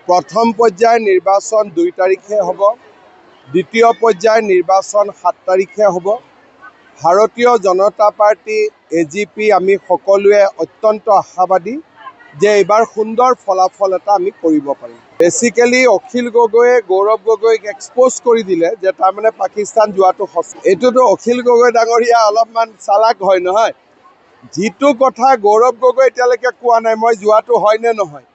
প্ৰথম পৰ্যায়ৰ নিৰ্বাচন 2 তাৰিখে হ'ব, দ্বিতীয় পৰ্যায়ৰ নিৰ্বাচন 7 তাৰিখে হ'ব। ভাৰতীয় জনতা পাৰ্টি AGP আমি সকলোৱে অত্যন্ত আশাবাদী যে এইবাৰ সুন্দৰ ফলাফল এটা আমি কৰিব পাৰিম। বেচিকেলি অখিল গগৈয়ে গৌৰৱ গগৈক এক্সপ'জ কৰি দিলে যে তাৰমানে পাকিস্তান যোৱাটো সঁচা। এইটোতো অখিল গগৈ ডাঙৰীয়া অলপমান চালাক হয় নহয়। যিটো কথা গৌৰৱ গগৈ এতিয়ালৈকে কোৱা নাই মই যোৱাটো হয় নে নহয়,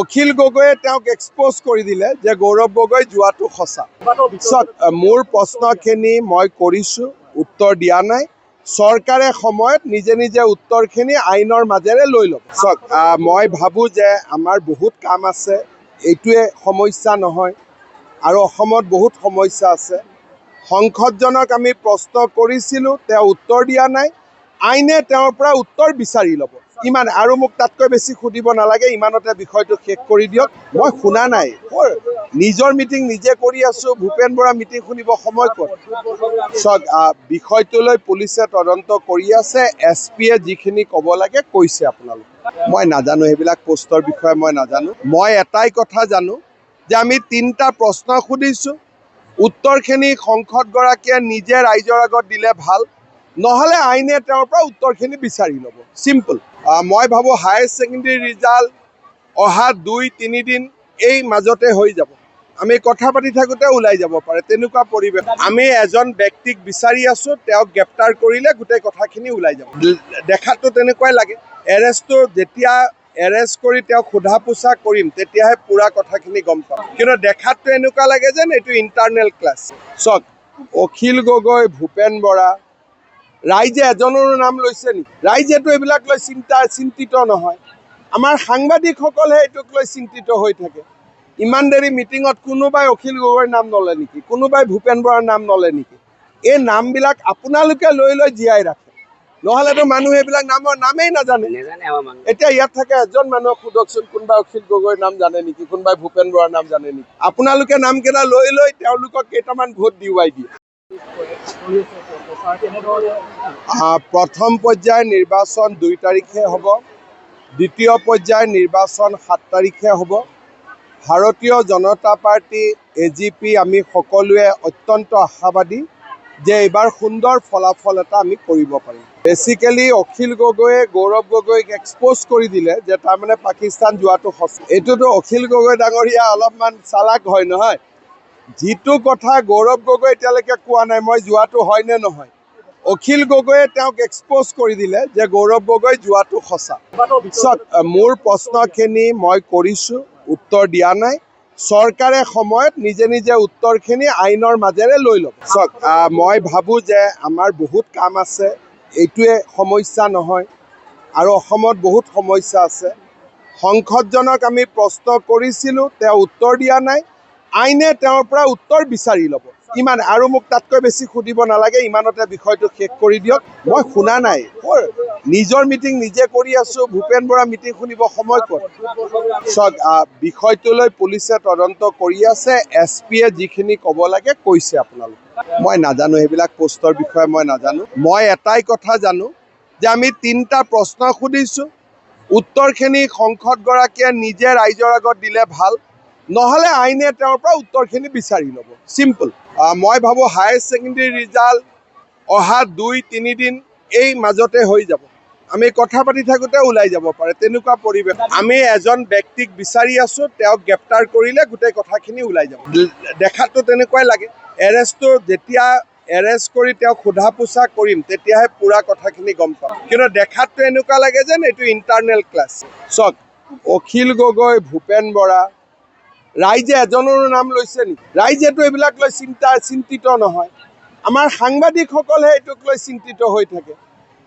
অখিল গগৈয়ে তেওঁক এক্সপ'জ কৰি দিলে যে গৌৰৱ গগৈ যোৱাটো সঁচা। চাওক, মোৰ প্ৰশ্নখিনি মই কৰিছোঁ, উত্তৰ দিয়া নাই। চৰকাৰে সময়ত নিজে নিজে উত্তৰখিনি আইনৰ মাজেৰে লৈ ল'ব। চাওক, মই ভাবোঁ যে আমাৰ বহুত কাম আছে, এইটোৱে সমস্যা নহয় আৰু অসমত বহুত সমস্যা আছে। সংসদজনক আমি প্ৰশ্ন কৰিছিলোঁ, তেওঁ উত্তৰ দিয়া নাই। আইনে তেওঁৰ পৰা উত্তৰ বিচাৰি ল'ব। ইমান আৰু মোক তাতকৈ বেছি সুধিব নালাগে, ইমানতে বিষয়টো শেষ কৰি দিয়ক। মই শুনা নাই, নিজৰ মিটিং নিজে কৰি আছোঁ, ভূপেন বৰা মিটিং শুনিব সময় ক'ত? চাওক, বিষয়টোলৈ পুলিচে তদন্ত কৰি আছে, SP-য়ে যিখিনি ক'ব লাগে কৈছে আপোনালোকে। মই নাজানো, সেইবিলাক পোষ্টৰ বিষয়ে মই নাজানো। মই এটাই কথা জানো যে আমি 3টা প্ৰশ্ন সুধিছোঁ, উত্তৰখিনি সংসদগৰাকীয়ে নিজে ৰাইজৰ আগত দিলে ভাল, নহ'লে আইনে তেওঁৰ পৰা উত্তৰখিনি বিচাৰি ল'ব। চিম্পল। মই ভাবোঁ হায়াৰ ছেকেণ্ডেৰী ৰিজাল্ট অহা 2-3 দিন এই মাজতে হৈ যাব। আমি কথা পাতি থাকোঁতে ওলাই যাব পাৰে, তেনেকুৱা পৰিৱেশ। আমি এজন ব্যক্তিক বিচাৰি আছোঁ, তেওঁক গ্ৰেপ্তাৰ কৰিলে গোটেই কথাখিনি ওলাই যাব। দেখাততো তেনেকুৱাই লাগে। এৰেষ্টটো যেতিয়া এৰেষ্ট কৰি তেওঁক সোধা পোছা কৰিম তেতিয়াহে পূৰা কথাখিনি গম পাম। কিন্তু দেখাততো এনেকুৱা লাগে যেন এইটো ইণ্টাৰনেল ক্লাছ। চাওক, অখিল গগৈ, ভূপেন বৰা, ৰাইজে এজনৰো নাম লৈছে নেকি? ৰাইজেতো এইবিলাক লৈ চিন্তিত নহয়। আমাৰ সাংবাদিকসকলহে এইটোক লৈ চিন্তিত হৈ থাকে। ইমান দেৰি মিটিঙত কোনোবাই অখিল গগৈৰ নাম নলয় নেকি? কোনোবাই ভূপেন বৰাৰ নাম নলয় নেকি? এই নামবিলাক আপোনালোকে লৈ লৈ জীয়াই ৰাখে, নহ'লেতো মানুহে এইবিলাক নামেই নাজানে। এতিয়া ইয়াত থাকে এজন মানুহক সোধকচোন, কোনোবাই অখিল গগৈৰ নাম জানে নেকি? কোনোবাই ভূপেন বৰাৰ নাম জানে নেকি? আপোনালোকে নামকেইটা লৈ লৈ তেওঁলোকক কেইটামান ভোট দিওৱাই দিয়ে। প্ৰথম পৰ্যায়ৰ নিৰ্বাচন 2 তাৰিখে হ'ব, দ্বিতীয় পৰ্যায়ৰ নিৰ্বাচন 7 তাৰিখে হ'ব। ভাৰতীয় জনতা পাৰ্টি AGP আমি সকলোৱে অত্যন্ত আশাবাদী যে এইবাৰ সুন্দৰ ফলাফল এটা আমি কৰিব পাৰিম। বেচিকেলি অখিল গগৈয়ে গৌৰৱ গগৈক এক্সপ'জ কৰি দিলে যে তাৰমানে পাকিস্তান যোৱাটো সঁচা। এইটোতো অখিল গগৈ ডাঙৰীয়া অলপমান চালাক হয় নহয়। যিটো কথা গৌৰৱ গগৈ এতিয়ালৈকে কোৱা নাই মই যোৱাটো হয় নে নহয়, অখিল গগৈয়ে তেওঁক এক্সপ'জ কৰি দিলে যে গৌৰৱ গগৈ যোৱাটো সঁচা। চাওক, মোৰ প্ৰশ্নখিনি মই কৰিছোঁ, উত্তৰ দিয়া নাই। চৰকাৰে সময়ত নিজে নিজে উত্তৰখিনি আইনৰ মাজেৰে লৈ ল'ব। চাওক, মই ভাবোঁ যে আমাৰ বহুত কাম আছে, এইটোৱে সমস্যা নহয় আৰু অসমত বহুত সমস্যা আছে। সংসদজনক আমি প্ৰশ্ন কৰিছিলোঁ, তেওঁ উত্তৰ দিয়া নাই। আইনে তেওঁৰ পৰা উত্তৰ বিচাৰি ল'ব। ইমান আৰু মোক তাতকৈ বেছি সুধিব নালাগে, ইমানতে বিষয়টো শেষ কৰি দিয়ক। মই শুনা নাই, নিজৰ মিটিং নিজে কৰি আছোঁ, ভূপেন বৰা মিটিং শুনিব সময় ক'ত? চাওক, বিষয়টোলৈ পুলিচে তদন্ত কৰি আছে, SP-য়ে যিখিনি ক'ব লাগে কৈছে আপোনালোকে। মই নাজানো, সেইবিলাক পোষ্টৰ বিষয়ে মই নাজানো। মই এটাই কথা জানো যে আমি 3টা প্ৰশ্ন সুধিছোঁ, উত্তৰখিনি সংসদগৰাকীয়ে নিজে ৰাইজৰ আগত দিলে ভাল, নহ'লে আইনে তেওঁৰ পৰা উত্তৰখিনি বিচাৰি ল'ব। চিম্পল। মই ভাবোঁ হায়াৰ ছেকেণ্ডেৰী ৰিজাল্ট অহা 2-3 দিন এই মাজতে হৈ যাব। আমি কথা পাতি থাকোঁতে ওলাই যাব পাৰে, তেনেকুৱা পৰিৱেশ। আমি এজন ব্যক্তিক বিচাৰি আছোঁ, তেওঁক গ্ৰেপ্তাৰ কৰিলে গোটেই কথাখিনি ওলাই যাব। দেখাততো তেনেকুৱাই লাগে। এৰেষ্টটো যেতিয়া এৰেষ্ট কৰি তেওঁক সোধা পোছা কৰিম তেতিয়াহে পূৰা কথাখিনি গম পাম। কিন্তু দেখাততো এনেকুৱা লাগে যেন এইটো ইণ্টাৰনেল ক্লাছ। চাওক, অখিল গগৈ, ভূপেন বৰা, ৰাইজে এজনৰো নাম লৈছে নেকি? ৰাইজেতো এইবিলাক লৈ চিন্তিত নহয়। আমাৰ সাংবাদিকসকলহে এইটোক লৈ চিন্তিত হৈ থাকে।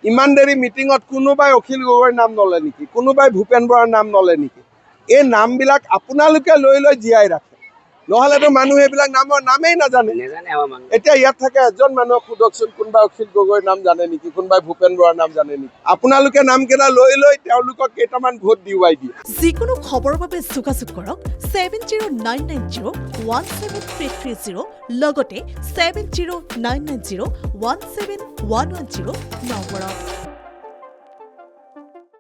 ইমান দেৰি মিটিঙত কোনোবাই অখিল গগৈৰ নাম নলয় নেকি? কোনোবাই ভূপেন বৰাৰ নাম নলয় নেকি? এই নামবিলাক আপোনালোকে লৈ লৈ জীয়াই ৰাখে, নহ'লেতো মানুহে এইবিলাক নামেই নাজানে। এতিয়া ইয়াত থাকে এজন মানুহক সোধকচোন, কোনোবাই অখিল গগৈৰ নাম জানে নেকি? কোনোবাই ভূপেন বৰাৰ নাম জানে নেকি? আপোনালোকে নামকেইটা লৈ লৈ তেওঁলোকক কেইটামান ভোট দিওৱাই দিয়ে। যিকোনো খবৰৰ বাবে যোগাযোগ কৰক 7099017330 লগতে 7099017110 নম্বৰত।